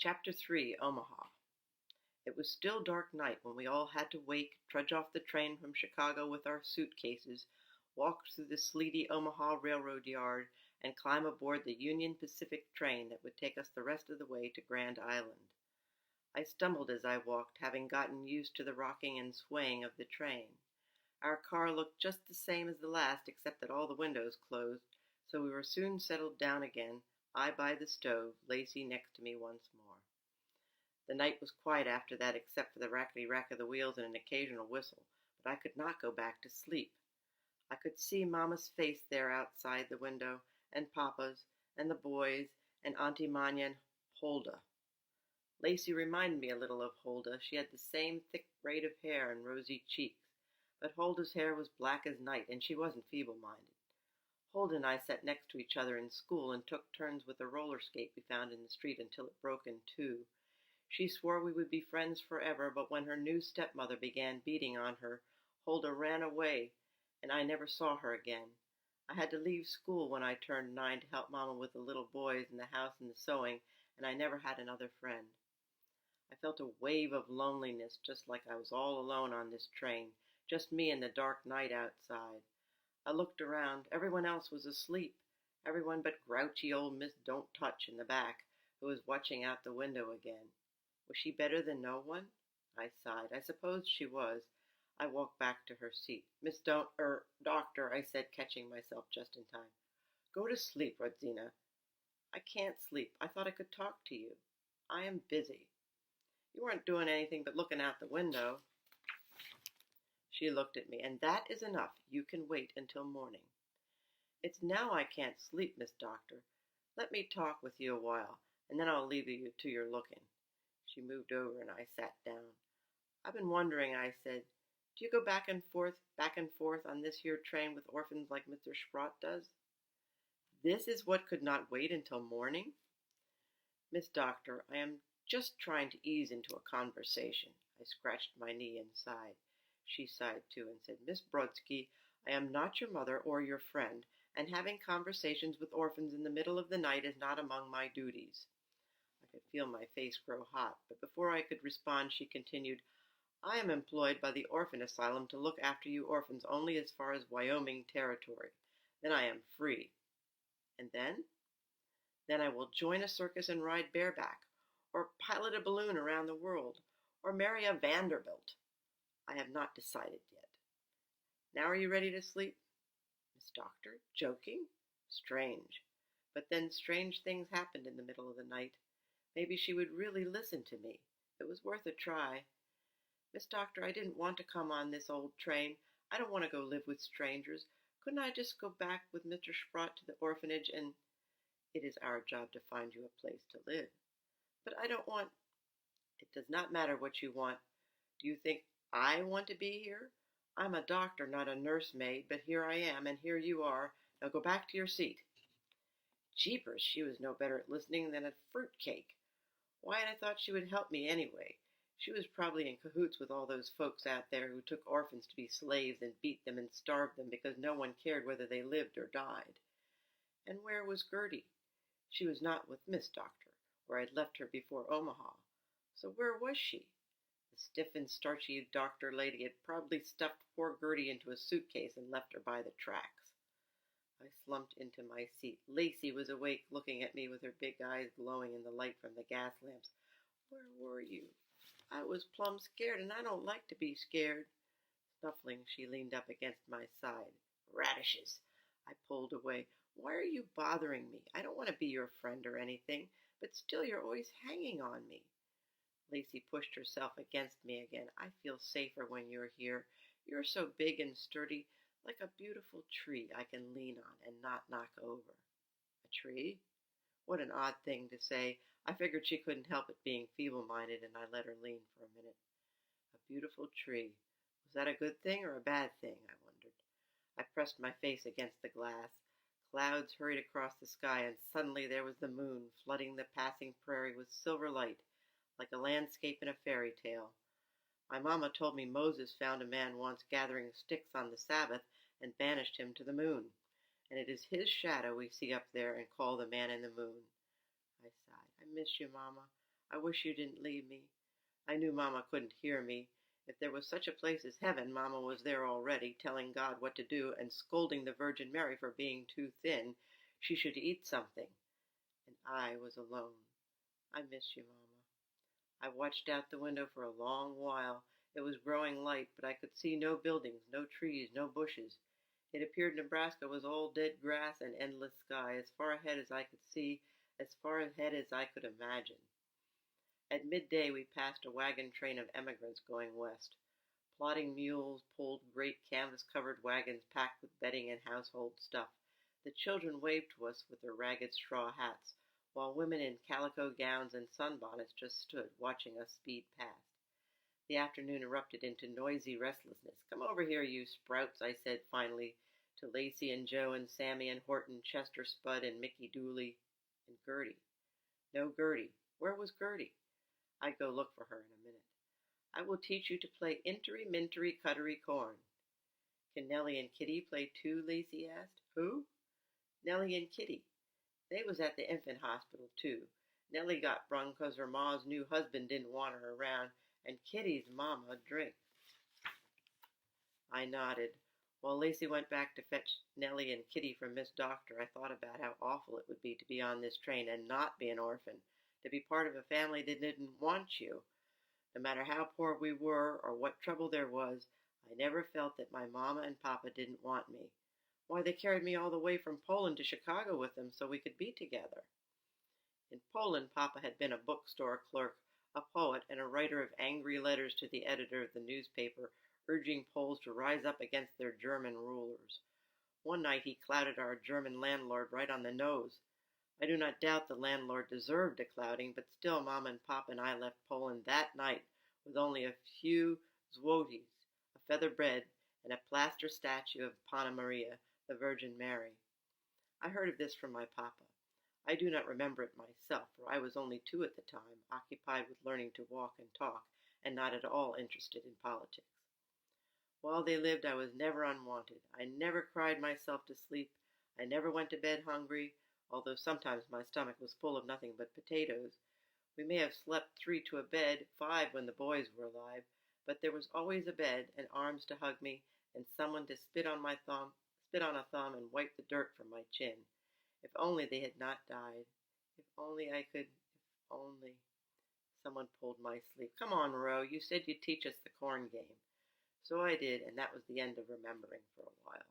Chapter 3 Omaha. It was still dark night when we all had to wake, trudge off the train from Chicago with our suitcases, walk through the sleety Omaha railroad yard, and climb aboard the Union Pacific train that would take us the rest of the way to Grand Island. I stumbled as I walked, having gotten used to the rocking and swaying of the train. Our car looked just the same as the last, except that all the windows closed, so we were soon settled down again, I by the stove, Lacey next to me once more. The night was quiet after that, except for the rackety-rack of the wheels and an occasional whistle, but I could not go back to sleep. I could see Mama's face there outside the window, and Papa's, and the boys, and Auntie Manya and Huldah. Lacey reminded me a little of Huldah. She had the same thick braid of hair and rosy cheeks, but Huldah's hair was black as night, and she wasn't feeble-minded. Huldah and I sat next to each other in school and took turns with a roller skate we found in the street until it broke in two. She swore we would be friends forever, but when her new stepmother began beating on her, Huldah ran away, and I never saw her again. I had to leave school when I turned 9 to help Mama with the little boys in the house and the sewing, and I never had another friend. I felt a wave of loneliness, just like I was all alone on this train, just me in the dark night outside. I looked around. Everyone else was asleep, everyone but grouchy old Miss Don't Touch in the back, who was watching out the window again. Was she better than no one? I sighed. I suppose she was. I walked back to her seat. Doctor, I said, catching myself just in time. Go to sleep, Rodzina. I can't sleep. I thought I could talk to you. I am busy. You weren't doing anything but looking out the window. She looked at me. And that is enough. You can wait until morning. It's now I can't sleep, Miss Doctor. Let me talk with you a while, and then I'll leave you to your looking. She moved over and I sat down. I've been wondering, I said, do you go back and forth on this here train with orphans like Mr. Sprott does? This is what could not wait until morning? Miss Doctor, I am just trying to ease into a conversation. I scratched my knee and sighed. She sighed too and said, Miss Brodsky, I am not your mother or your friend, and having conversations with orphans in the middle of the night is not among my duties. I could feel my face grow hot, but before I could respond, she continued, I am employed by the orphan asylum to look after you orphans only as far as Wyoming territory. Then I am free. And then? Then I will join a circus and ride bareback, or pilot a balloon around the world, or marry a Vanderbilt. I have not decided yet. Now are you ready to sleep? Miss Doctor, joking? Strange. But then strange things happened in the middle of the night. Maybe she would really listen to me. It was worth a try. Miss Doctor, I didn't want to come on this old train. I don't want to go live with strangers. Couldn't I just go back with Mr. Sprott to the orphanage and... It is our job to find you a place to live. But I don't want... It does not matter what you want. Do you think I want to be here? I'm a doctor, not a nursemaid, but here I am, and here you are. Now go back to your seat. Jeepers, she was no better at listening than a fruitcake. Why, I thought she would help me anyway. She was probably in cahoots with all those folks out there who took orphans to be slaves and beat them and starved them because no one cared whether they lived or died. And where was Gertie? She was not with Miss Doctor, where I'd left her before Omaha. So where was she? The stiff and starchy doctor lady had probably stuffed poor Gertie into a suitcase and left her by the tracks. I slumped into my seat. Lacey was awake, looking at me with her big eyes glowing in the light from the gas lamps. Where were you? I was plumb scared, and I don't like to be scared. Snuffling, she leaned up against my side. Radishes! I pulled away. Why are you bothering me? I don't want to be your friend or anything, but still you're always hanging on me. Lacey pushed herself against me again. I feel safer when you're here. You're so big and sturdy, like a beautiful tree I can lean on and not knock over. A tree? What an odd thing to say. I figured she couldn't help it being feeble-minded, and I let her lean for a minute. A beautiful tree. Was that a good thing or a bad thing, I wondered. I pressed my face against the glass. Clouds hurried across the sky, and suddenly there was the moon, flooding the passing prairie with silver light, like a landscape in a fairy tale. My mama told me Moses found a man once gathering sticks on the Sabbath and banished him to the moon, and it is his shadow we see up there and call the man in the moon. I sighed. I miss you, Mama. I wish you didn't leave me. I knew Mama couldn't hear me. If there was such a place as heaven, Mama was there already, telling God what to do and scolding the Virgin Mary for being too thin. She should eat something. And I was alone. I miss you, Mama. I watched out the window for a long while. It was growing light, but I could see no buildings, no trees, no bushes. It appeared Nebraska was all dead grass and endless sky, as far ahead as I could see, as far ahead as I could imagine. At midday we passed a wagon train of emigrants going west. Plodding mules pulled great canvas-covered wagons packed with bedding and household stuff. The children waved to us with their ragged straw hats, while women in calico gowns and sunbonnets just stood, watching us speed past. The afternoon erupted into noisy restlessness. "Come over here, you sprouts," I said finally to Lacey and Joe and Sammy and Horton, Chester Spud and Mickey Dooley, and Gertie. No Gertie. Where was Gertie? I'd go look for her in a minute. "I will teach you to play Intery Mintery Cuttery Corn." "Can Nellie and Kitty play too?" Lacey asked. "Who?" "Nellie and Kitty. They was at the infant hospital too. Nellie got brung 'cause her ma's new husband didn't want her around, and Kitty's mama drink." I nodded. While Lacey went back to fetch Nellie and Kitty from Miss Doctor, I thought about how awful it would be to be on this train and not be an orphan, to be part of a family that didn't want you. No matter how poor we were or what trouble there was, I never felt that my Mama and Papa didn't want me. Why, they carried me all the way from Poland to Chicago with them so we could be together. In Poland, Papa had been a bookstore clerk, a poet, and a writer of angry letters to the editor of the newspaper, urging Poles to rise up against their German rulers. One night he clouted our German landlord right on the nose. I do not doubt the landlord deserved a clouting, but still Mama and Papa and I left Poland that night with only a few złotys, a feather bed, and a plaster statue of Panna Maria, the Virgin Mary. I heard of this from my Papa. I do not remember it myself, for I was only 2 at the time, occupied with learning to walk and talk, and not at all interested in politics. While they lived, I was never unwanted. I never cried myself to sleep. I never went to bed hungry, although sometimes my stomach was full of nothing but potatoes. We may have slept 3 to a bed, 5 when the boys were alive, but there was always a bed and arms to hug me, and someone to spit on a thumb and wipe the dirt from my chin. If only they had not died. If only I could, if only. Someone pulled my sleeve. "Come on, Ro, you said you'd teach us the corn game." So I did, and that was the end of remembering for a while.